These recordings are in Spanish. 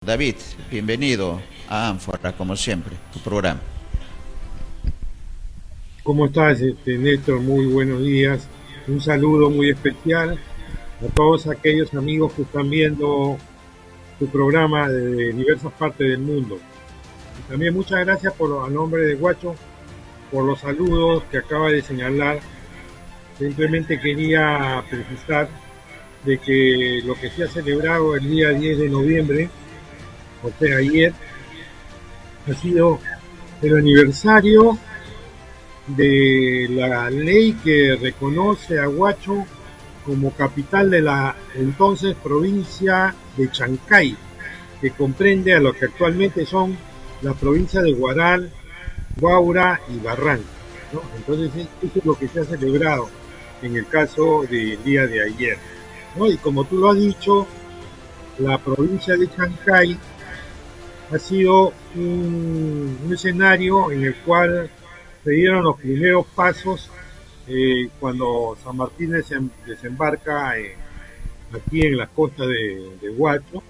David, bienvenido a Ánfora, como siempre, tu programa. ¿Cómo estás, Néstor? Muy buenos días. Un saludo muy especial a todos aquellos amigos que están viendo tu programa de diversas partes del mundo. Y también muchas gracias a nombre de Guacho por los saludos que acaba de señalar. Simplemente quería precisar de que lo que se ha celebrado el día 10 de noviembre, o sea, ayer, ha sido el aniversario de la ley que reconoce a Huacho como capital de la entonces provincia de Chancay, que comprende a lo que actualmente son las provincias de Huaral, Huaura y Barranco, ¿no? Entonces, eso es lo que se ha celebrado en el caso del día de ayer, ¿no? Y como tú lo has dicho, la provincia de Chancay ha sido un escenario en el cual se dieron los primeros pasos cuando San Martín desembarca aquí en las costas de Huacho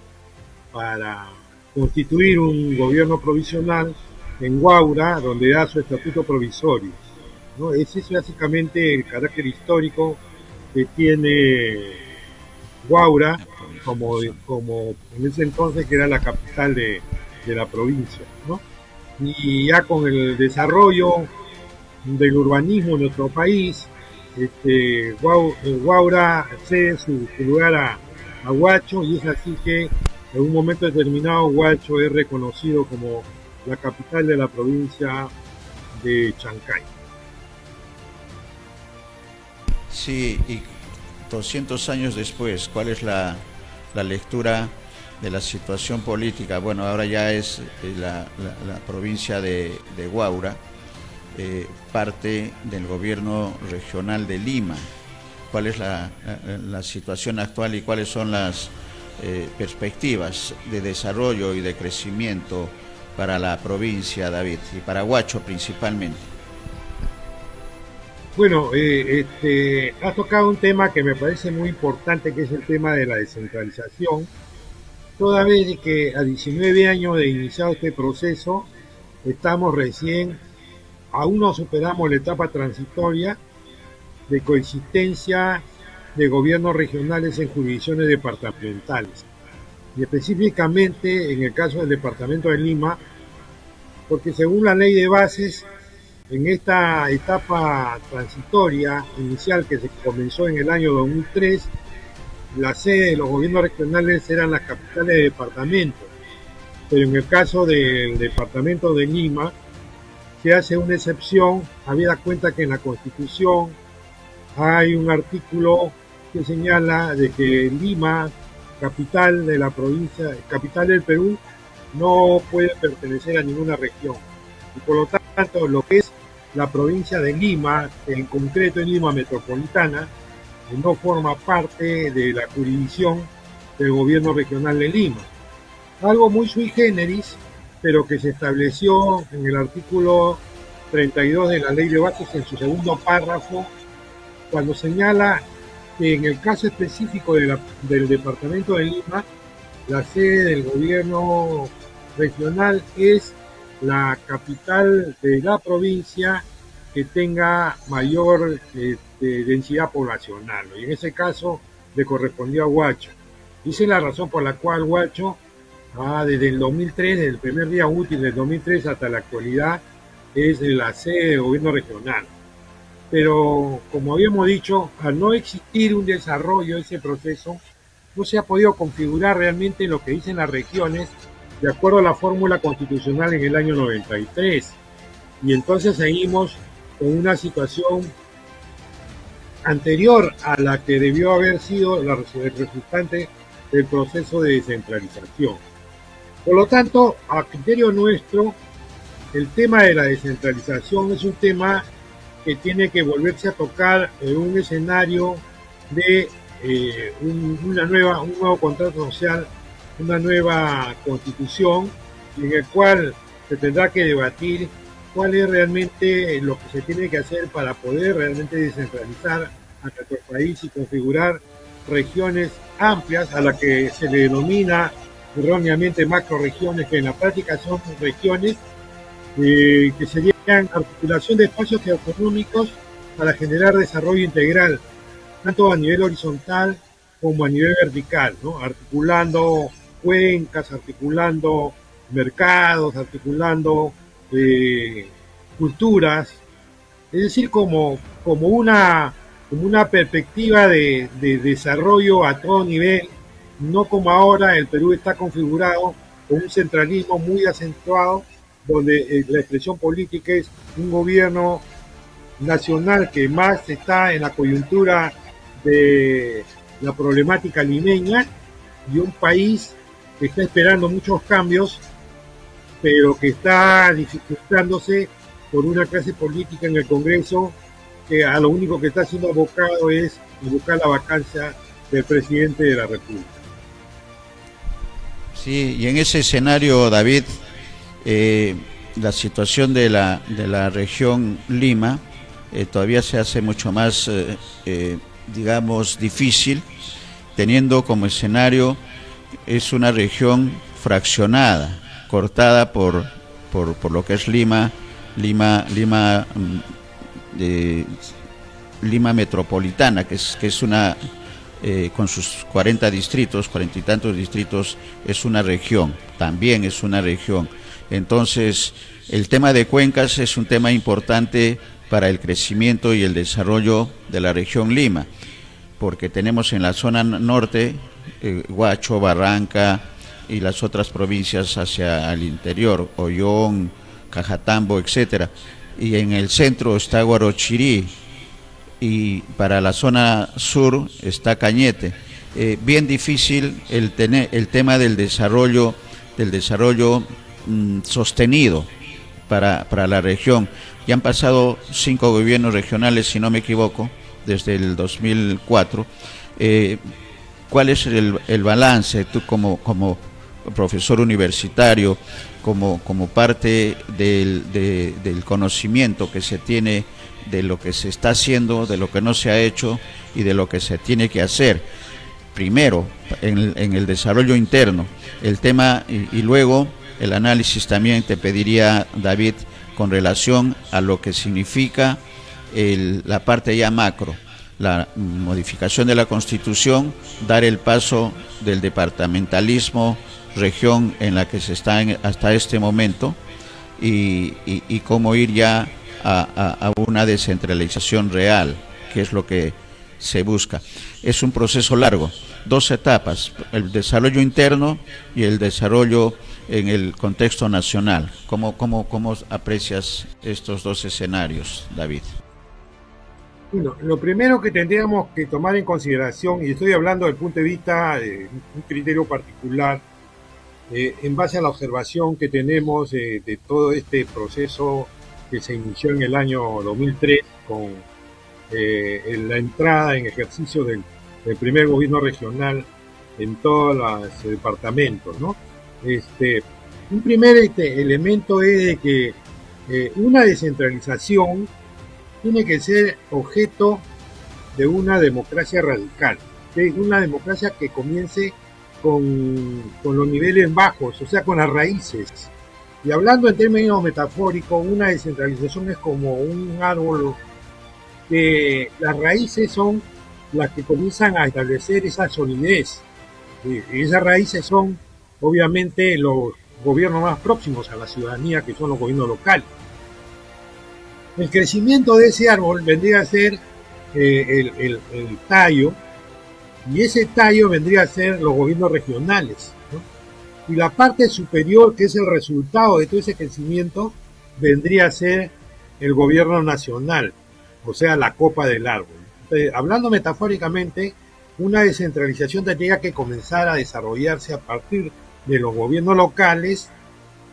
para constituir un gobierno provisional en Huaura, donde da su estatuto provisorio, ¿no? Ese es básicamente el carácter histórico que tiene Huaura, La provincia, sí. como en ese entonces que era la capital de la provincia, ¿no? Y ya con el desarrollo del urbanismo en nuestro país, Huaura cede su lugar a Huacho, y es así que en un momento determinado Huacho es reconocido como la capital de la provincia de Chancay. Sí, y 200 años después, ¿cuál es la lectura de la situación política? Bueno, ahora ya es la provincia de Huaura, parte del gobierno regional de Lima. ¿Cuál es la situación actual y cuáles son las perspectivas de desarrollo y de crecimiento para la provincia, David, y para Huacho principalmente? Bueno, has tocado un tema que me parece muy importante, que es el tema de la descentralización, toda vez que a 19 años de iniciado este proceso, estamos recién, aún no superamos la etapa transitoria de coexistencia de gobiernos regionales en jurisdicciones departamentales. Y específicamente en el caso del departamento de Lima, porque según la ley de bases, en esta etapa transitoria inicial que se comenzó en el año 2003, la sede de los gobiernos regionales eran las capitales de departamento. Pero en el caso del departamento de Lima, se hace una excepción, habida cuenta que en la Constitución hay un artículo que señala de que Lima, capital de la provincia, capital del Perú, no puede pertenecer a ninguna región. Y por lo tanto, lo que es la provincia de Lima, en concreto en Lima metropolitana, no forma parte de la jurisdicción del gobierno regional de Lima. Algo muy sui generis, pero que se estableció en el artículo 32 de la ley de bases en su segundo párrafo, cuando señala que en el caso específico del departamento de Lima, la sede del gobierno regional es la capital de la provincia que tenga mayor densidad poblacional, ¿no? Y en ese caso le correspondió a Huacho. Esa es la razón por la cual Huacho, desde el 2003, desde el primer día útil del 2003 hasta la actualidad, es la sede del gobierno regional. Pero, como habíamos dicho, al no existir un desarrollo de ese proceso, no se ha podido configurar realmente lo que dicen las regiones de acuerdo a la fórmula constitucional en el año 93. Y entonces seguimos con una situación anterior a la que debió haber sido la resultante del proceso de descentralización. Por lo tanto, a criterio nuestro, el tema de la descentralización es un tema que tiene que volverse a tocar en un escenario de un nuevo contrato social, una nueva constitución, en el cual se tendrá que debatir cuál es realmente lo que se tiene que hacer para poder realmente descentralizar a nuestro país y configurar regiones amplias a las que se le denomina erróneamente macroregiones, que en la práctica son regiones, que serían articulación de espacios geoeconómicos para generar desarrollo integral, tanto a nivel horizontal como a nivel vertical, ¿no? Articulando cuencas, articulando mercados, articulando culturas, es decir, como una perspectiva de desarrollo a todo nivel, no como ahora el Perú está configurado con un centralismo muy acentuado, donde la expresión política es un gobierno nacional que más está en la coyuntura de la problemática limeña y un país que está esperando muchos cambios, pero que está dificultándose por una clase política en el Congreso que a lo único que está siendo abocado es buscar la vacancia del presidente de la República. Sí, y en ese escenario, David, la situación de la región Lima todavía se hace mucho más, digamos, difícil, teniendo como escenario es una región fraccionada, cortada por lo que es Lima metropolitana, que es una, con sus 40 distritos, 40 y tantos distritos, es una región, también es una región. Entonces, el tema de cuencas es un tema importante para el crecimiento y el desarrollo de la región Lima, porque tenemos en la zona norte, Huacho, Barranca y las otras provincias hacia el interior, Ollón, Cajatambo, etcétera. Y en el centro está Guarochirí, y para la zona sur está Cañete. Bien difícil el tema del desarrollo sostenido para la región. Ya han pasado 5 gobiernos regionales, si no me equivoco, desde el 2004. ¿Cuál es el balance, tú como profesor universitario, como parte del conocimiento que se tiene de lo que se está haciendo, de lo que no se ha hecho y de lo que se tiene que hacer? Primero, en el desarrollo interno, el tema, y luego el análisis también te pediría, David, con relación a lo que significa la parte ya macro, la modificación de la Constitución, dar el paso del departamentalismo, región en la que se está hasta este momento, y cómo ir ya a una descentralización real, que es lo que se busca. Es un proceso largo, 2 etapas, el desarrollo interno y el desarrollo en el contexto nacional. ¿Cómo aprecias estos 2 escenarios, David? Bueno, lo primero que tendríamos que tomar en consideración, y estoy hablando desde el punto de vista de un criterio particular, en base a la observación que tenemos de todo este proceso que se inició en el año 2003 con la entrada en ejercicio del primer gobierno regional en todos los departamentos, ¿no? Un primer elemento es de que una descentralización tiene que ser objeto de una democracia radical, de una democracia que comience con los niveles bajos, o sea, con las raíces. Y hablando en términos metafóricos, una descentralización es como un árbol que las raíces son las que comienzan a establecer esa solidez. Y esas raíces son, obviamente, los gobiernos más próximos a la ciudadanía, que son los gobiernos locales. El crecimiento de ese árbol vendría a ser el tallo, y ese tallo vendría a ser los gobiernos regionales, ¿no? Y la parte superior, que es el resultado de todo ese crecimiento, vendría a ser el gobierno nacional, o sea, la copa del árbol. Entonces, hablando metafóricamente, una descentralización tendría que comenzar a desarrollarse a partir de los gobiernos locales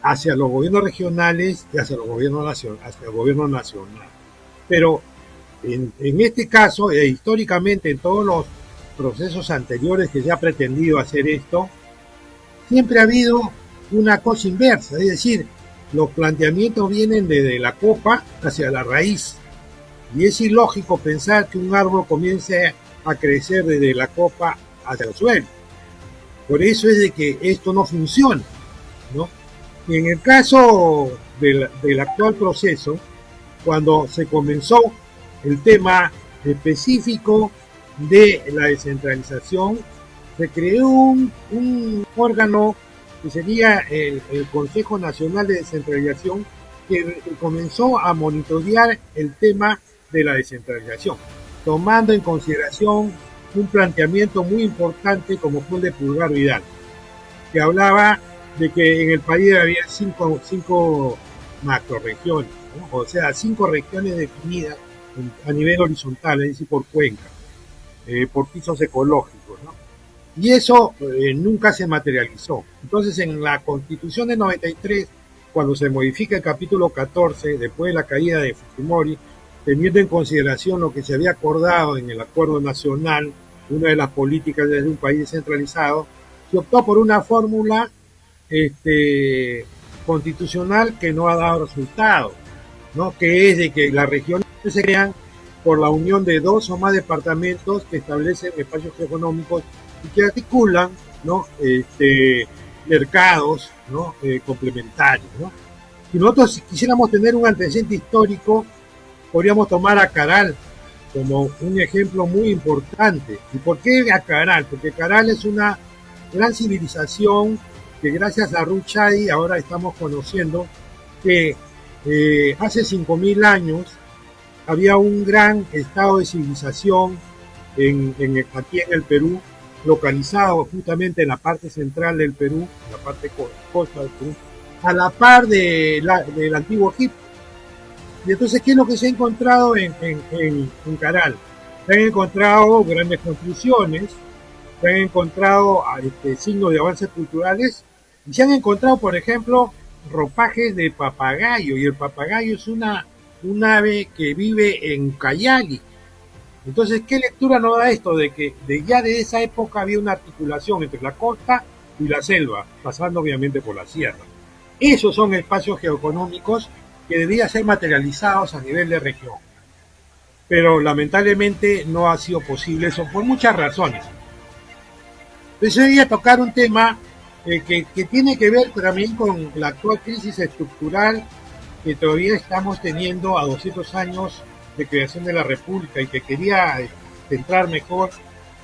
hacia los gobiernos regionales y hacia los gobiernos hacia el gobierno nacional. Pero en este caso, históricamente, en todos los procesos anteriores que se ha pretendido hacer esto, siempre ha habido una cosa inversa, es decir, los planteamientos vienen desde la copa hacia la raíz, y es ilógico pensar que un árbol comience a crecer desde la copa hacia el suelo. Por eso es de que esto no funciona, ¿no? Y en el caso del actual proceso, cuando se comenzó el tema específico de la descentralización, se creó un órgano que sería el Consejo Nacional de Descentralización, que comenzó a monitorear el tema de la descentralización, tomando en consideración un planteamiento muy importante como fue el de Pulgar Vidal, que hablaba de que en el país había cinco macroregiones, ¿no? O sea, 5 regiones definidas a nivel horizontal, es decir, por cuenca, por pisos ecológicos, ¿no? Y eso nunca se materializó. Entonces, en la Constitución de 93, cuando se modifica el capítulo 14, después de la caída de Fujimori, teniendo en consideración lo que se había acordado en el Acuerdo Nacional, una de las políticas de un país descentralizado, se optó por una fórmula constitucional que no ha dado resultado, ¿no? Que es de que las regiones se crean por la unión de 2 o más departamentos que establecen espacios geográficos y que articulan, ¿no? Mercados, ¿no? Complementarios, ¿no? Si nosotros quisiéramos tener un antecedente histórico, podríamos tomar a Caral como un ejemplo muy importante. ¿Y por qué a Caral? Porque Caral es una gran civilización que gracias a Ruchadi ahora estamos conociendo que hace 5.000 años había un gran estado de civilización aquí en el Perú, localizado justamente en la parte central del Perú, en la parte costa del Perú, a la par del antiguo Egipto. Y entonces, ¿qué es lo que se ha encontrado en Caral? Se han encontrado grandes construcciones, se han encontrado signos de avances culturales y se han encontrado, por ejemplo, ropajes de papagayo, y el papagayo es un ave que vive en Cayali. Entonces, ¿qué lectura nos da esto? De que ya de esa época había una articulación entre la costa y la selva, pasando obviamente por la sierra. Esos son espacios geoeconómicos que debían ser materializados a nivel de región. Pero lamentablemente no ha sido posible eso por muchas razones. Entonces, hoy voy a tocar un tema que tiene que ver también con la actual crisis estructural que todavía estamos teniendo a 200 años de creación de la República, y que quería centrar mejor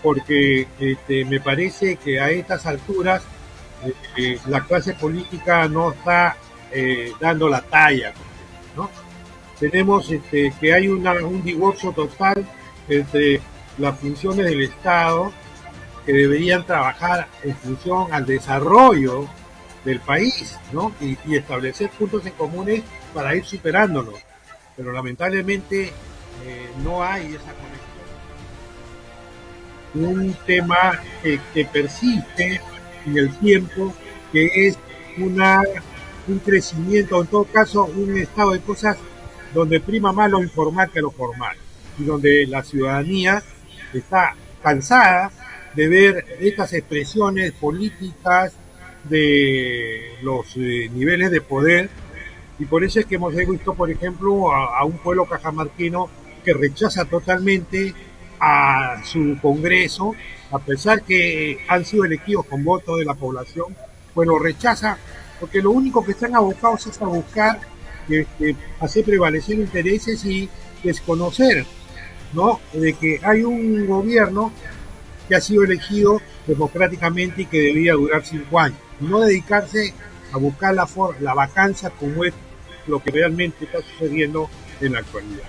porque me parece que a estas alturas la clase política no está dando la talla, ¿no? Tenemos que hay un divorcio total entre las funciones del Estado, que deberían trabajar en función al desarrollo del país, ¿no? Y establecer puntos en comunes para ir superándolos. Pero lamentablemente no hay esa conexión. Un tema que persiste en el tiempo, que es un crecimiento, en todo caso un estado de cosas donde prima más lo informal que lo formal, y donde la ciudadanía está cansada de ver estas expresiones políticas de los niveles de poder, y por eso es que hemos visto, por ejemplo, a un pueblo cajamarquino que rechaza totalmente a su Congreso, a pesar que han sido elegidos con votos de la población, pues lo rechaza porque lo único que están abocados es a buscar hacer prevalecer intereses y desconocer, ¿no?, de que hay un gobierno que ha sido elegido democráticamente y que debía durar 5 años, y no dedicarse a buscar la vacancia, como es lo que realmente está sucediendo en la actualidad,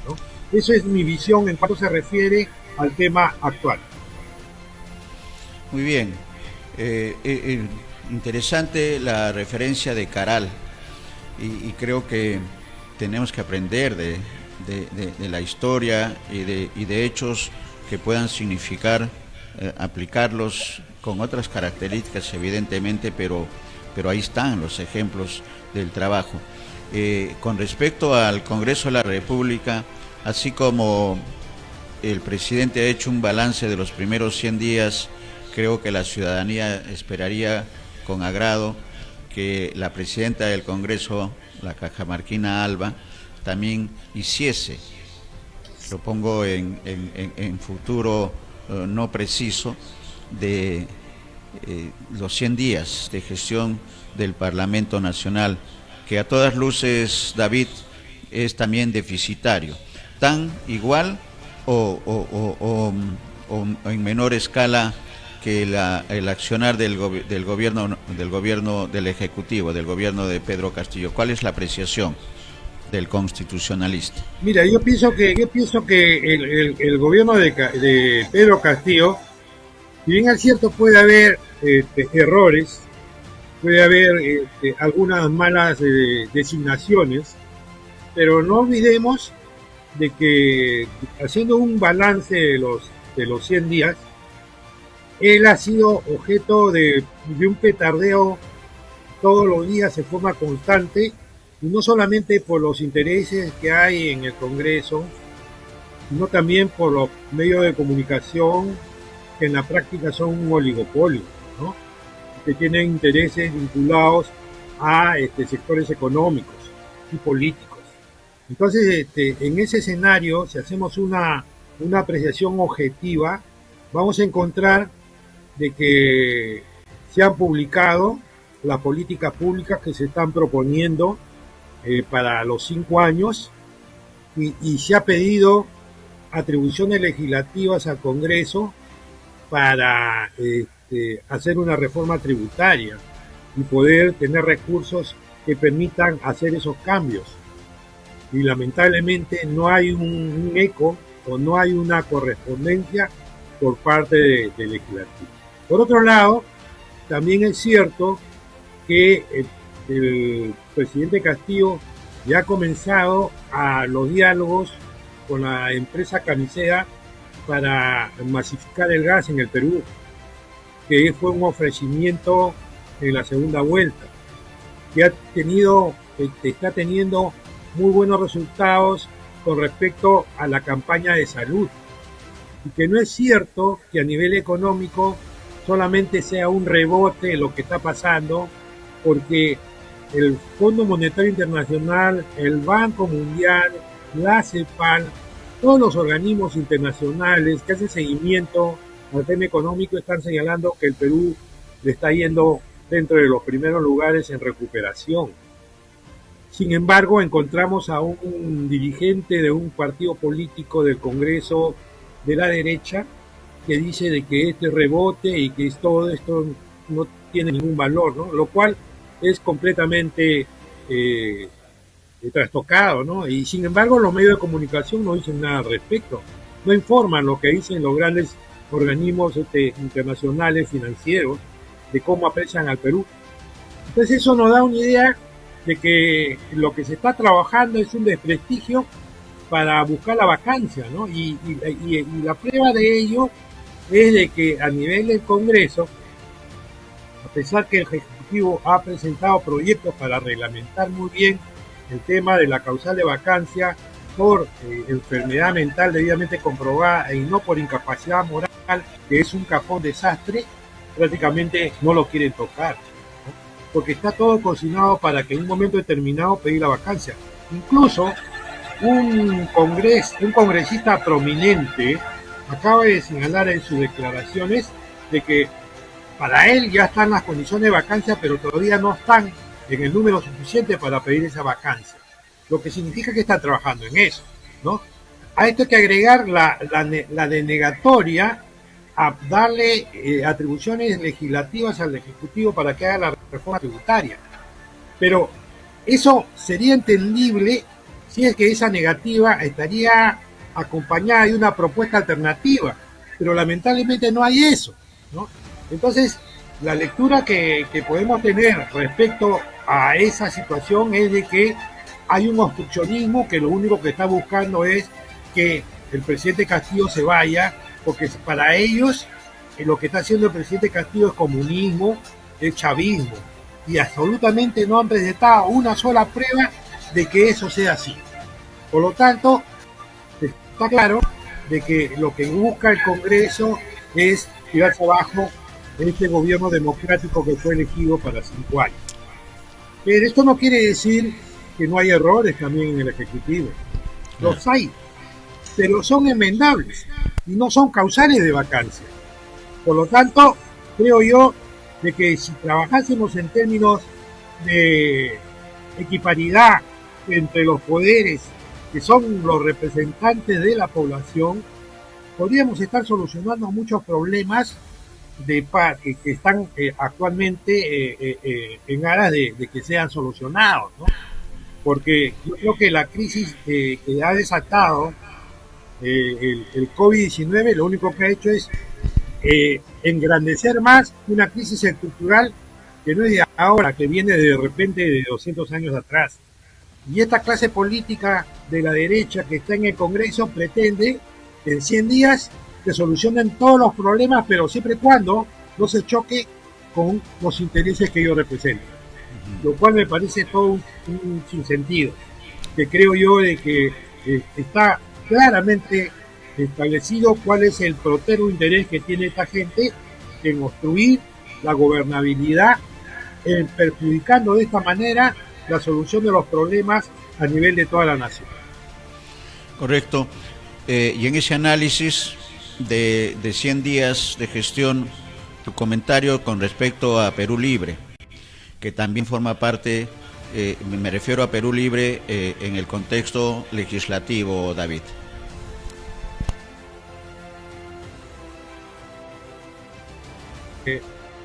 ¿no? Esa es mi visión en cuanto se refiere al tema actual. Muy bien. Interesante la referencia de Caral, y creo que tenemos que aprender de la historia y de hechos que puedan significar aplicarlos con otras características, evidentemente, pero ahí están los ejemplos del trabajo. Con respecto al Congreso de la República, así como el presidente ha hecho un balance de los primeros 100 días, creo que la ciudadanía esperaría con agrado que la presidenta del Congreso, la cajamarquina Alba, también hiciese, lo pongo en futuro no preciso, de los 100 días de gestión del Parlamento Nacional, que a todas luces, David, es también deficitario, tan igual o en menor escala que el accionar del gobierno del Ejecutivo, del gobierno de Pedro Castillo. ¿Cuál es la apreciación del constitucionalista? Mira, yo pienso que el gobierno de Pedro Castillo, si bien es cierto puede haber errores, puede haber algunas malas designaciones, pero no olvidemos de que, haciendo un balance de los 100 días, él ha sido objeto de un petardeo todos los días de forma constante, y no solamente por los intereses que hay en el Congreso, sino también por los medios de comunicación, que en la práctica son un oligopolio, ¿no? Que tienen intereses vinculados a sectores económicos y políticos. Entonces, en ese escenario, si hacemos una apreciación objetiva, vamos a encontrar de que se han publicado las políticas públicas que se están proponiendo para los 5 años, y se ha pedido atribuciones legislativas al Congreso para hacer una reforma tributaria y poder tener recursos que permitan hacer esos cambios. Y lamentablemente no hay un eco o no hay una correspondencia por parte del legislativo. Por otro lado, también es cierto que el presidente Castillo ya ha comenzado a los diálogos con la empresa camisera para masificar el gas en el Perú, que fue un ofrecimiento en la segunda vuelta, que está teniendo muy buenos resultados con respecto a la campaña de salud, y que no es cierto que a nivel económico solamente sea un rebote lo que está pasando, porque el Fondo Monetario Internacional, el Banco Mundial, la CEPAL, todos los organismos internacionales que hacen seguimiento al tema económico están señalando que el Perú le está yendo dentro de los primeros lugares en recuperación. Sin embargo, encontramos a un dirigente de un partido político del Congreso de la derecha que dice de que este rebote y que todo esto no tiene ningún valor, ¿no? Lo cual es completamente trastocado, ¿no? Y sin embargo los medios de comunicación no dicen nada al respecto, no informan lo que dicen los grandes organismos internacionales financieros de cómo aprecian al Perú. Entonces eso nos da una idea de que lo que se está trabajando es un desprestigio para buscar la vacancia, ¿no? Y la prueba de ello es de que a nivel del Congreso, a pesar que el Ejecutivo ha presentado proyectos para reglamentar muy bien el tema de la causal de vacancia por enfermedad mental debidamente comprobada y no por incapacidad moral, que es un cajón desastre, prácticamente no lo quieren tocar, ¿no? Porque está todo cocinado para que en un momento determinado pedir la vacancia. Incluso un congresista prominente acaba de señalar en sus declaraciones de que para él ya están las condiciones de vacancia, pero todavía no están en el número suficiente para pedir esa vacancia, lo que significa que están trabajando en eso, ¿no? A esto hay que agregar la denegatoria a darle atribuciones legislativas al Ejecutivo para que haga la reforma tributaria. Pero eso sería entendible si es que esa negativa estaría acompañada de una propuesta alternativa, pero lamentablemente no hay eso, ¿no? Entonces, la lectura que podemos tener respecto a esa situación es de que hay un obstruccionismo que lo único que está buscando es que el presidente Castillo se vaya, porque para ellos lo que está haciendo el presidente Castillo es comunismo, es chavismo, y absolutamente no han presentado una sola prueba de que eso sea así. Por lo tanto, está claro de que lo que busca el Congreso es tirarse abajo este gobierno democrático que fue elegido para 5 años. Pero esto no quiere decir que no hay errores también en el Ejecutivo. Los hay, pero son enmendables y no son causales de vacancia. Por lo tanto, creo yo de que si trabajásemos en términos de equiparidad entre los poderes que son los representantes de la población, podríamos estar solucionando muchos problemas que están actualmente en aras de que sean solucionados, ¿no? Porque yo creo que la crisis que ha desatado el COVID-19 lo único que ha hecho es engrandecer más una crisis estructural que no es de ahora, que viene de repente de 200 años atrás. Y esta clase política de la derecha que está en el Congreso pretende en 100 días que solucionen todos los problemas, pero siempre y cuando no se choque con los intereses que ellos representan. Lo cual me parece todo un sinsentido, que creo yo de que está claramente establecido cuál es el protero interés que tiene esta gente en obstruir la gobernabilidad, perjudicando de esta manera la solución de los problemas a nivel de toda la nación. Correcto. Y en ese análisis de 100 días de gestión, tu comentario con respecto a Perú Libre, que también forma parte, me refiero a Perú Libre en el contexto legislativo, David.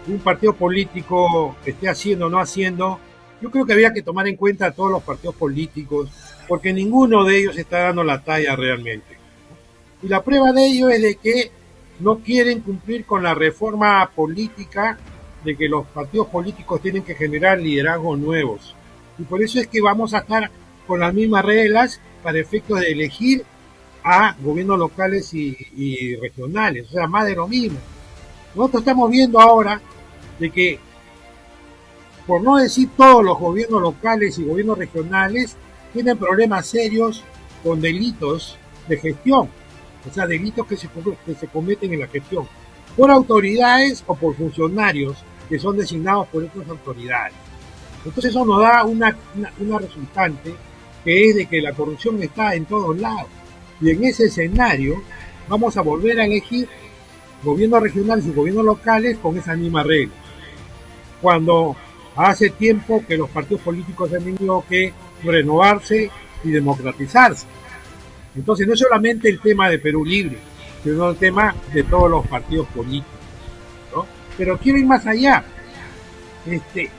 Un partido político esté haciendo o no haciendo, yo creo que había que tomar en cuenta a todos los partidos políticos, porque ninguno de ellos está dando la talla realmente. Y la prueba de ello es de que no quieren cumplir con la reforma política de que los partidos políticos tienen que generar liderazgos nuevos. Y por eso es que vamos a estar con las mismas reglas para efectos de elegir a gobiernos locales y regionales, o sea, más de lo mismo. Nosotros estamos viendo ahora de que, por no decir todos los gobiernos locales y gobiernos regionales, tienen problemas serios con delitos de gestión, o sea, delitos que se cometen en la gestión, por autoridades o por funcionarios que son designados por estas autoridades. Entonces eso nos da una resultante, que es de que la corrupción está en todos lados. Y en ese escenario vamos a volver a elegir gobiernos regionales y gobiernos locales con esa misma regla. Cuando hace tiempo que los partidos políticos han tenido que renovarse y democratizarse. Entonces no es solamente el tema de Perú Libre, sino el tema de todos los partidos políticos, ¿no? Pero quiero ir más allá.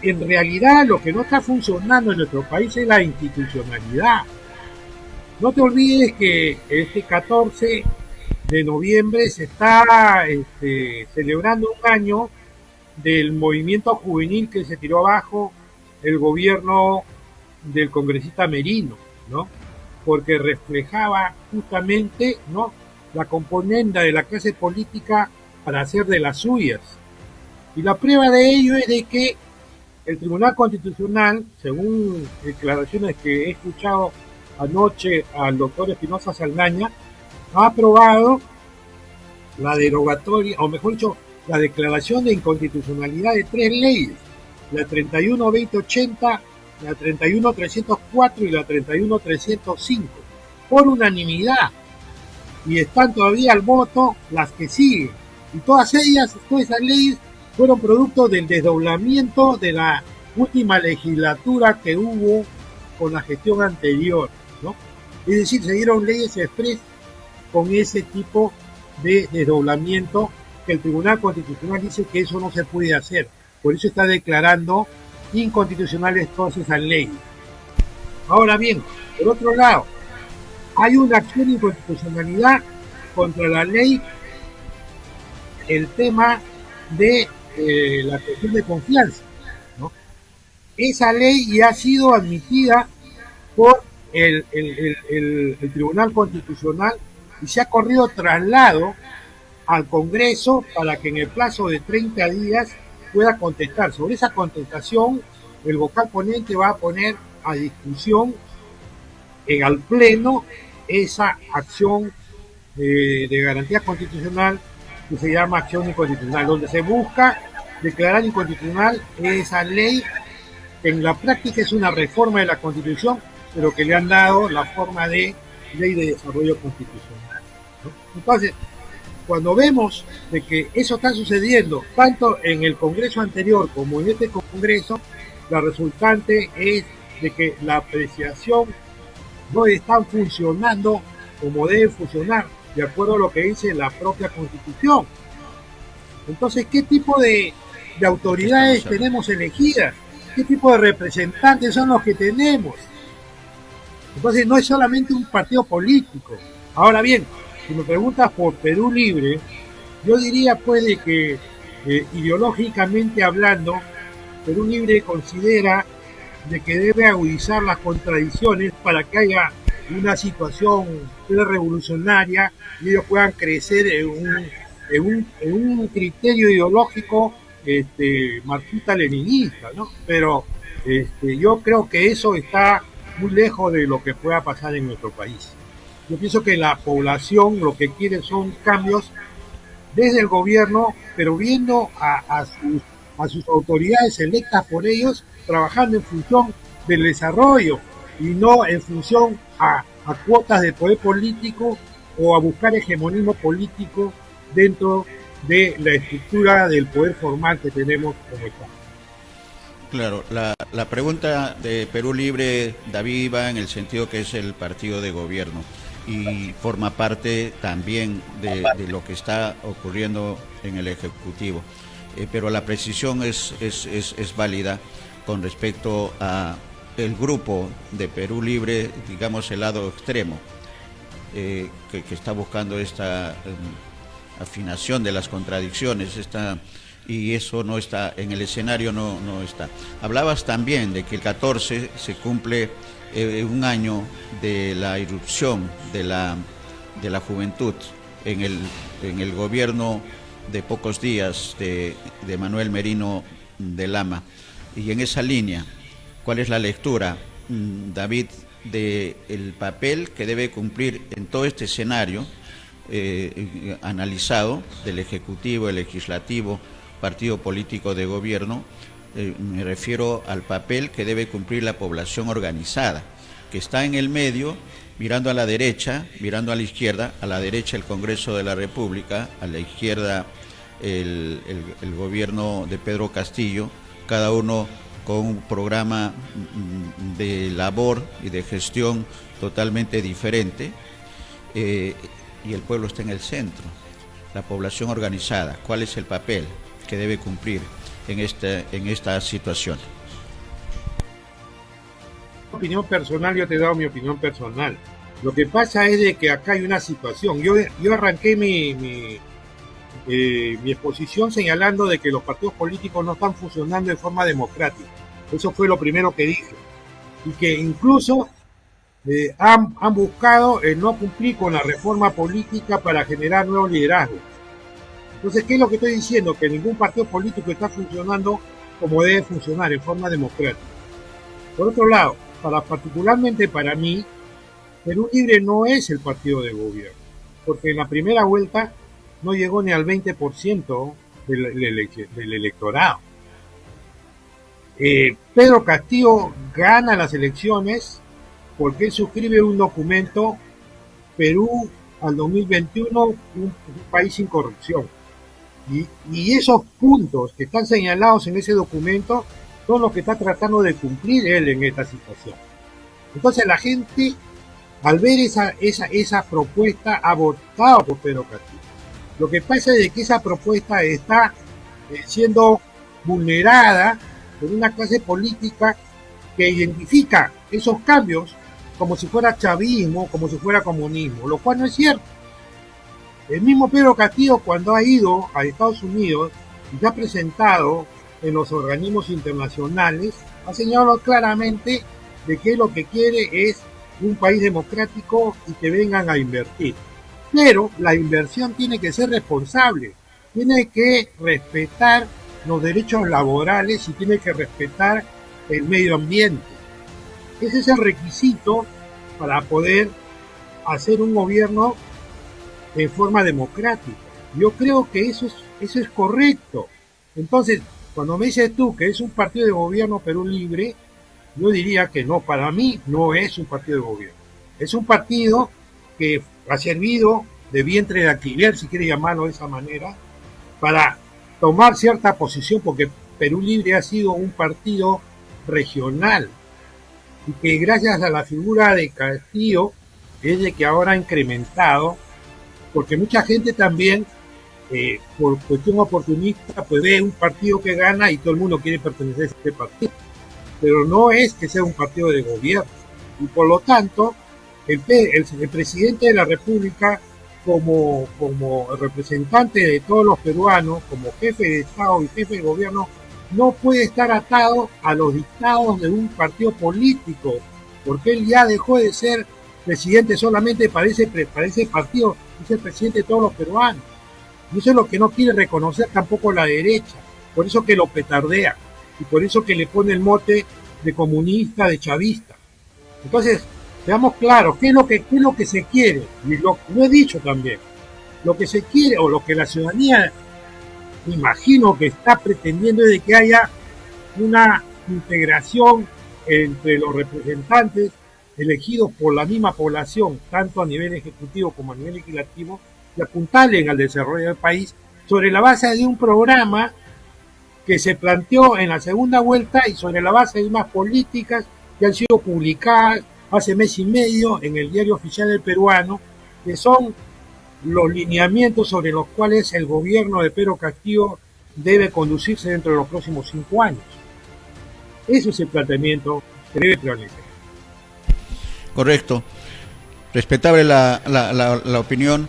En realidad lo que no está funcionando en nuestro país es la institucionalidad. No te olvides que este 14 de noviembre se está celebrando un año del movimiento juvenil que se tiró abajo el gobierno del congresista Merino, ¿no? Porque reflejaba justamente, ¿no?, la componenda de la clase política para hacer de las suyas. Y la prueba de ello es de que el Tribunal Constitucional, según declaraciones que he escuchado anoche al doctor Espinosa Saldaña, ha aprobado la derogatoria, o mejor dicho, la declaración de inconstitucionalidad de 3 leyes, la 31-2080, la 31-304 y la 31-305, por unanimidad. Y están todavía al voto las que siguen. Y todas esas leyes fueron producto del desdoblamiento de la última legislatura que hubo con la gestión anterior, ¿no? Es decir, se dieron leyes express con ese tipo de desdoblamiento que el Tribunal Constitucional dice que eso no se puede hacer. Por eso está declarando inconstitucionales todas esas leyes. Ahora bien, por otro lado, hay una acción de inconstitucionalidad contra la ley, el tema de la cuestión de confianza, ¿no? Esa ley ya ha sido admitida por el Tribunal Constitucional y se ha corrido traslado al Congreso para que en el plazo de 30 días pueda contestar. Sobre esa contestación, el vocal ponente va a poner a discusión al Pleno esa acción de garantía constitucional que se llama acción inconstitucional, donde se busca declarar inconstitucional esa ley que en la práctica es una reforma de la Constitución, pero que le han dado la forma de ley de desarrollo constitucional, ¿no? Entonces, cuando vemos de que eso está sucediendo tanto en el Congreso anterior como en este Congreso, la resultante es de que la apreciación no está funcionando como debe funcionar, de acuerdo a lo que dice la propia Constitución. Entonces, ¿qué tipo de autoridades tenemos elegidas? ¿Qué tipo de representantes son los que tenemos? Entonces, no es solamente un partido político. Ahora bien, si me preguntas por Perú Libre, yo diría pues de que ideológicamente hablando, Perú Libre considera de que debe agudizar las contradicciones para que haya una situación revolucionaria y ellos puedan crecer en un criterio ideológico marxista-leninista, ¿no? Pero yo creo que eso está muy lejos de lo que pueda pasar en nuestro país. Yo pienso que la población lo que quiere son cambios desde el gobierno, pero viendo a sus autoridades electas por ellos trabajando en función del desarrollo y no en función a cuotas de poder político o a buscar hegemonismo político dentro de la estructura del poder formal que tenemos como Estado. Claro, la pregunta de Perú Libre, David, va en el sentido que es el partido de gobierno y forma parte también de lo que está ocurriendo en el Ejecutivo. Pero la precisión es válida con respecto a el grupo de Perú Libre, digamos el lado extremo, que está buscando esta afinación de las contradicciones, y eso no está en el escenario, no está. Hablabas también de que el 14 se cumple un año de la irrupción de la juventud en el gobierno de pocos días de Manuel Merino de Lama. Y en esa línea, ¿cuál es la lectura, David, del papel que debe cumplir en todo este escenario analizado del Ejecutivo, el Legislativo, partido político de gobierno? Me refiero al papel que debe cumplir la población organizada, que está en el medio, mirando a la derecha, mirando a la izquierda, a la derecha el Congreso de la República, a la izquierda el gobierno de Pedro Castillo, cada uno con un programa de labor y de gestión totalmente diferente, y el pueblo está en el centro, la población organizada. ¿Cuál es el papel que debe cumplir en esta situación? Opinión personal, yo te he dado mi opinión personal. Lo que pasa es de que acá hay una situación. Yo arranqué mi exposición señalando de que los partidos políticos no están funcionando de forma democrática. Eso fue lo primero que dije. Y que incluso han buscado no cumplir con la reforma política para generar nuevos liderazgos. Entonces, ¿qué es lo que estoy diciendo? Que ningún partido político está funcionando como debe funcionar, en forma democrática. Por otro lado, particularmente para mí, Perú Libre no es el partido de gobierno, porque en la primera vuelta no llegó ni al 20% del electorado. Pedro Castillo gana las elecciones porque él suscribe un documento, Perú al 2021, un país sin corrupción. Y esos puntos que están señalados en ese documento son los que está tratando de cumplir él en esta situación. Entonces la gente, al ver esa propuesta, ha votado por Pedro Castillo. Lo que pasa es que esa propuesta está siendo vulnerada por una clase política que identifica esos cambios como si fuera chavismo, como si fuera comunismo, lo cual no es cierto. El mismo Pedro Castillo, cuando ha ido a Estados Unidos y se ha presentado en los organismos internacionales, ha señalado claramente de que lo que quiere es un país democrático y que vengan a invertir. Pero la inversión tiene que ser responsable, tiene que respetar los derechos laborales y tiene que respetar el medio ambiente. Ese es el requisito para poder hacer un gobierno en forma democrática. Yo creo que eso es correcto. Entonces, cuando me dices tú que es un partido de gobierno Perú Libre, yo diría que no, para mí no es un partido de gobierno. Es un partido que ha servido de vientre de alquiler, si quiere llamarlo de esa manera, para tomar cierta posición, porque Perú Libre ha sido un partido regional y que gracias a la figura de Castillo es de que ahora ha incrementado, porque mucha gente también, por cuestión oportunista, pues ve un partido que gana y todo el mundo quiere pertenecer a ese partido, pero no es que sea un partido de gobierno, y por lo tanto el presidente de la República, como representante de todos los peruanos, como jefe de Estado y jefe de gobierno, no puede estar atado a los dictados de un partido político, porque él ya dejó de ser presidente solamente para ese partido, es el presidente de todos los peruanos. Y eso es lo que no quiere reconocer tampoco la derecha, por eso que lo petardea, y por eso que le pone el mote de comunista, de chavista. Entonces, seamos claros, ¿qué es lo que se quiere? Y lo he dicho también, lo que se quiere, o lo que la ciudadanía, imagino que está pretendiendo, es de que haya una integración entre los representantes elegidos por la misma población, tanto a nivel ejecutivo como a nivel legislativo, y apuntalen al desarrollo del país sobre la base de un programa que se planteó en la segunda vuelta y sobre la base de unas políticas que han sido publicadas hace mes y medio en el Diario Oficial del Peruano, que son los lineamientos sobre los cuales el gobierno de Pedro Castillo debe conducirse dentro de los próximos 5 años. Ese es el planteamiento que debe prevalecer. Correcto. Respetable la opinión.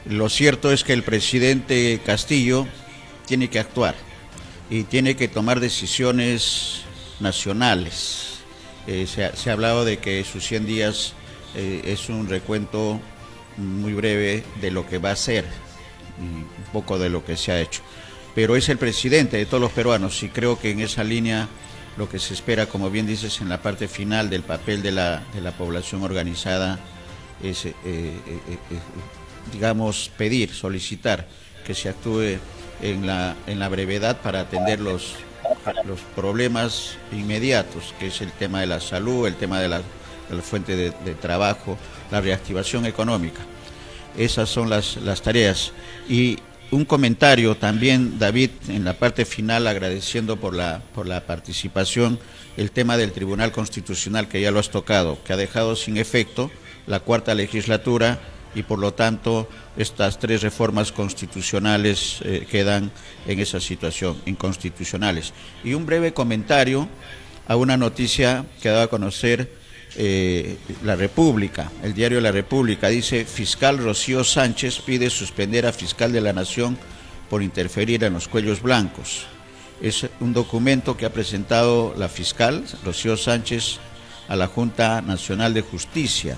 Lo cierto es que el presidente Castillo tiene que actuar y tiene que tomar decisiones nacionales. Se ha hablado de que sus 100 días es un recuento muy breve de lo que va a hacer y un poco de lo que se ha hecho. Pero es el presidente de todos los peruanos y creo que en esa línea lo que se espera, como bien dices, en la parte final del papel de la población organizada es, digamos, pedir, solicitar que se actúe en la brevedad para atender los problemas inmediatos, que es el tema de la salud, el tema de la fuente de trabajo, la reactivación económica. Esas son las tareas. Y un comentario también, David, en la parte final, agradeciendo por la participación, el tema del Tribunal Constitucional, que ya lo has tocado, que ha dejado sin efecto la cuarta legislatura y por lo tanto estas 3 reformas constitucionales quedan en esa situación, inconstitucionales. Y un breve comentario a una noticia que daba a conocer La República, el diario La República, dice: fiscal Rocío Sánchez pide suspender a fiscal de la Nación por interferir en los cuellos blancos. Es un documento que ha presentado la fiscal Rocío Sánchez a la Junta Nacional de Justicia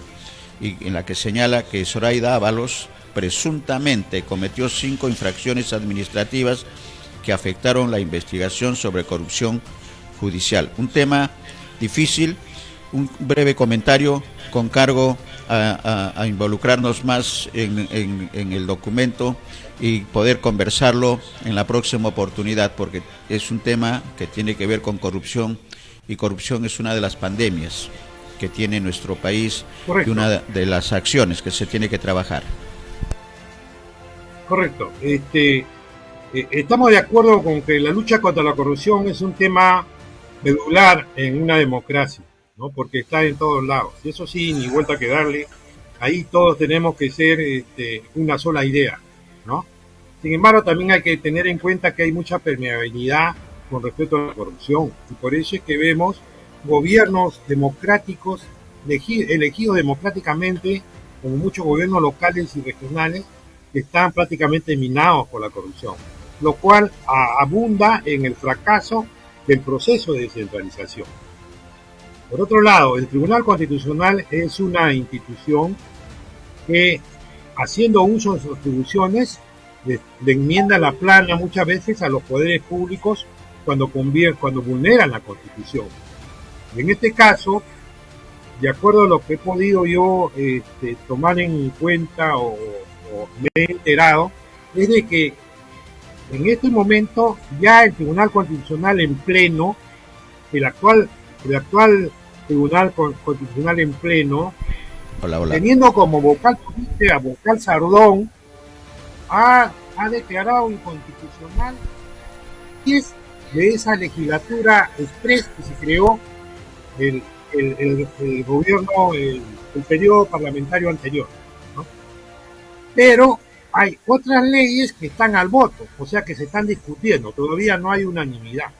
y en la que señala que Zoraida Ábalos presuntamente cometió 5 infracciones administrativas que afectaron la investigación sobre corrupción judicial. Un tema difícil. Un breve comentario con cargo a involucrarnos más en el documento y poder conversarlo en la próxima oportunidad, porque es un tema que tiene que ver con corrupción, y corrupción es una de las pandemias que tiene nuestro país. Correcto. Y una de las acciones que se tiene que trabajar. Correcto. Estamos de acuerdo con que la lucha contra la corrupción es un tema medular en una democracia, ¿no? Porque está en todos lados. Y eso sí, ni vuelta que darle. Ahí todos tenemos que ser una sola idea, ¿no? Sin embargo, también hay que tener en cuenta que hay mucha permeabilidad con respecto a la corrupción. Y por eso es que vemos gobiernos democráticos, elegidos democráticamente, como muchos gobiernos locales y regionales, que están prácticamente minados por la corrupción, lo cual abunda en el fracaso del proceso de descentralización. Por otro lado, el Tribunal Constitucional es una institución que, haciendo uso de sus atribuciones, le enmienda la plana muchas veces a los poderes públicos cuando vulneran la Constitución. En este caso, de acuerdo a lo que he podido yo tomar en cuenta o me he enterado, es de que en este momento ya el Tribunal Constitucional en pleno, el actual Tribunal Constitucional en pleno, Hola, hola. teniendo como vocal política a vocal Sardón, ha declarado inconstitucional 10 de esa legislatura express que se creó el, el gobierno, el periodo parlamentario anterior, ¿no? Pero hay otras leyes que están al voto, o sea que se están discutiendo, todavía no hay unanimidad.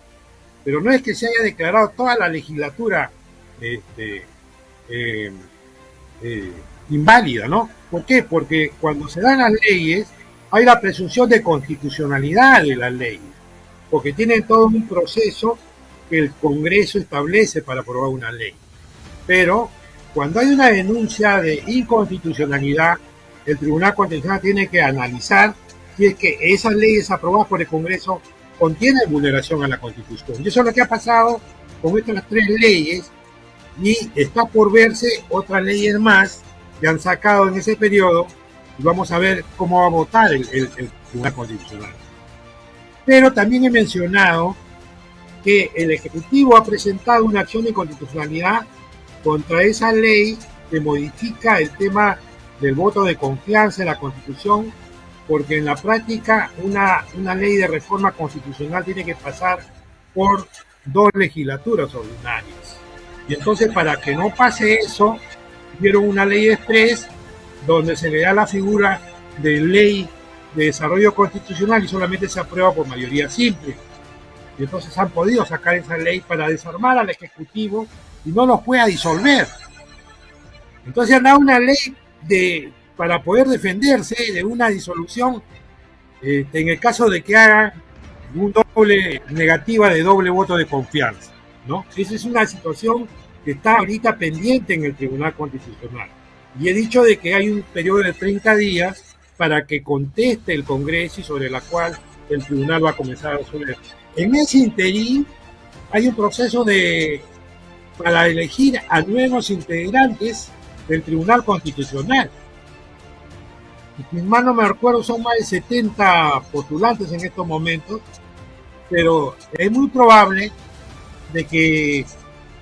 Pero no es que se haya declarado toda la legislatura este, eh, eh, inválida, ¿no? ¿Por qué? Porque cuando se dan las leyes hay la presunción de constitucionalidad de las leyes, porque tienen todo un proceso que el Congreso establece para aprobar una ley. Pero cuando hay una denuncia de inconstitucionalidad, el Tribunal Constitucional tiene que analizar si es que esas leyes aprobadas por el Congreso contienen vulneración a la Constitución. Y eso es lo que ha pasado con estas 3 leyes, y está por verse otras leyes más que han sacado en ese periodo, y vamos a ver cómo va a votar el Tribunal Constitucional. Pero también he mencionado que el Ejecutivo ha presentado una acción de inconstitucionalidad contra esa ley que modifica el tema del voto de confianza en la Constitución, porque en la práctica una ley de reforma constitucional tiene que pasar por 2 legislaturas ordinarias. Y entonces, para que no pase eso, hicieron una ley express donde se le da la figura de ley de desarrollo constitucional y solamente se aprueba por mayoría simple. Y entonces han podido sacar esa ley para desarmar al Ejecutivo y no los pueda disolver. Entonces han dado una ley para poder defenderse de una disolución en el caso de que hagan un doble negativa de doble voto de confianza, ¿no? Esa es una situación que está ahorita pendiente en el Tribunal Constitucional. Y he dicho de que hay un periodo de 30 días para que conteste el Congreso y sobre la cual el Tribunal va a comenzar a resolver. En ese interín hay un proceso para elegir a nuevos integrantes del Tribunal Constitucional. Si mal no me recuerdo, son más de 70 postulantes en estos momentos, pero es muy probable de que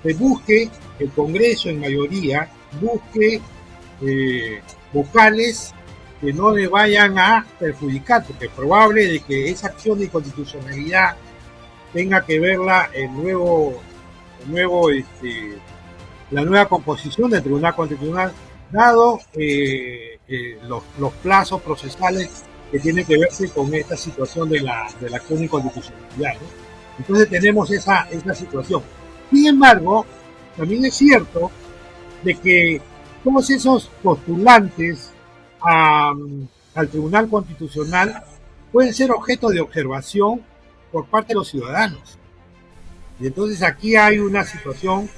se busque, el Congreso en mayoría, busque vocales que no le vayan a perjudicar, porque es probable de que esa acción de inconstitucionalidad tenga que verla la nueva composición del Tribunal Constitucional, dado los plazos procesales que tienen que verse con esta situación de la acción de inconstitucionalidad, ¿no? Entonces tenemos esa situación. Sin embargo, también es cierto de que todos esos postulantes al Tribunal Constitucional pueden ser objeto de observación por parte de los ciudadanos. Y entonces aquí hay una situación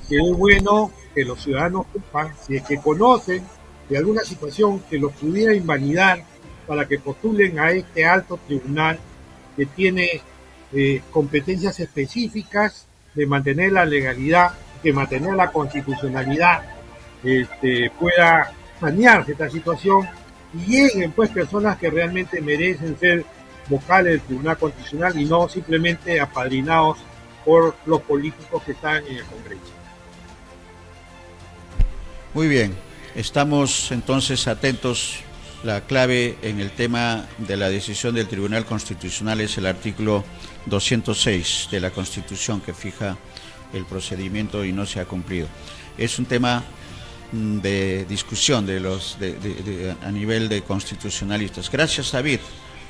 que es bueno que los ciudadanos sepan, si es que conocen de alguna situación que los pudiera invalidar para que postulen a este alto tribunal que tiene competencias específicas de mantener la legalidad, de mantener la constitucionalidad, pueda sanearse esta situación y lleguen pues personas que realmente merecen ser vocales del Tribunal Constitucional y no simplemente apadrinados por los políticos que están en el Congreso. Muy bien, estamos entonces atentos. La clave en el tema de la decisión del Tribunal Constitucional es el artículo 206 de la Constitución, que fija el procedimiento y no se ha cumplido. Es un tema de discusión a nivel de constitucionalistas. Gracias, David,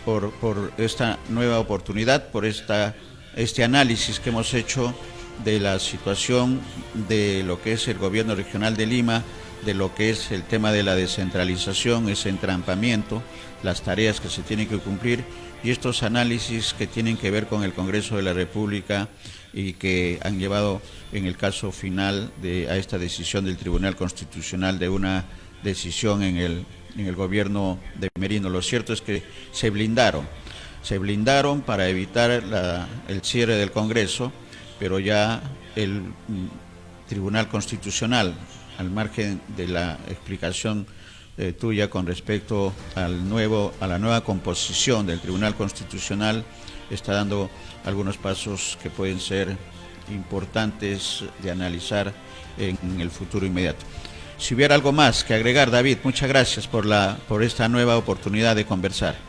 por esta nueva oportunidad, por este análisis que hemos hecho de la situación de lo que es el gobierno regional de Lima, de lo que es el tema de la descentralización, ese entrampamiento, las tareas que se tienen que cumplir y estos análisis que tienen que ver con el Congreso de la República y que han llevado en el caso final a esta decisión del Tribunal Constitucional de una decisión en el gobierno de Merino. Lo cierto es que se blindaron para evitar el cierre del Congreso, pero ya el Tribunal Constitucional, al margen de la explicación tuya con respecto a la nueva composición del Tribunal Constitucional, está dando algunos pasos que pueden ser importantes de analizar en el futuro inmediato. Si hubiera algo más que agregar, David, muchas gracias por esta nueva oportunidad de conversar.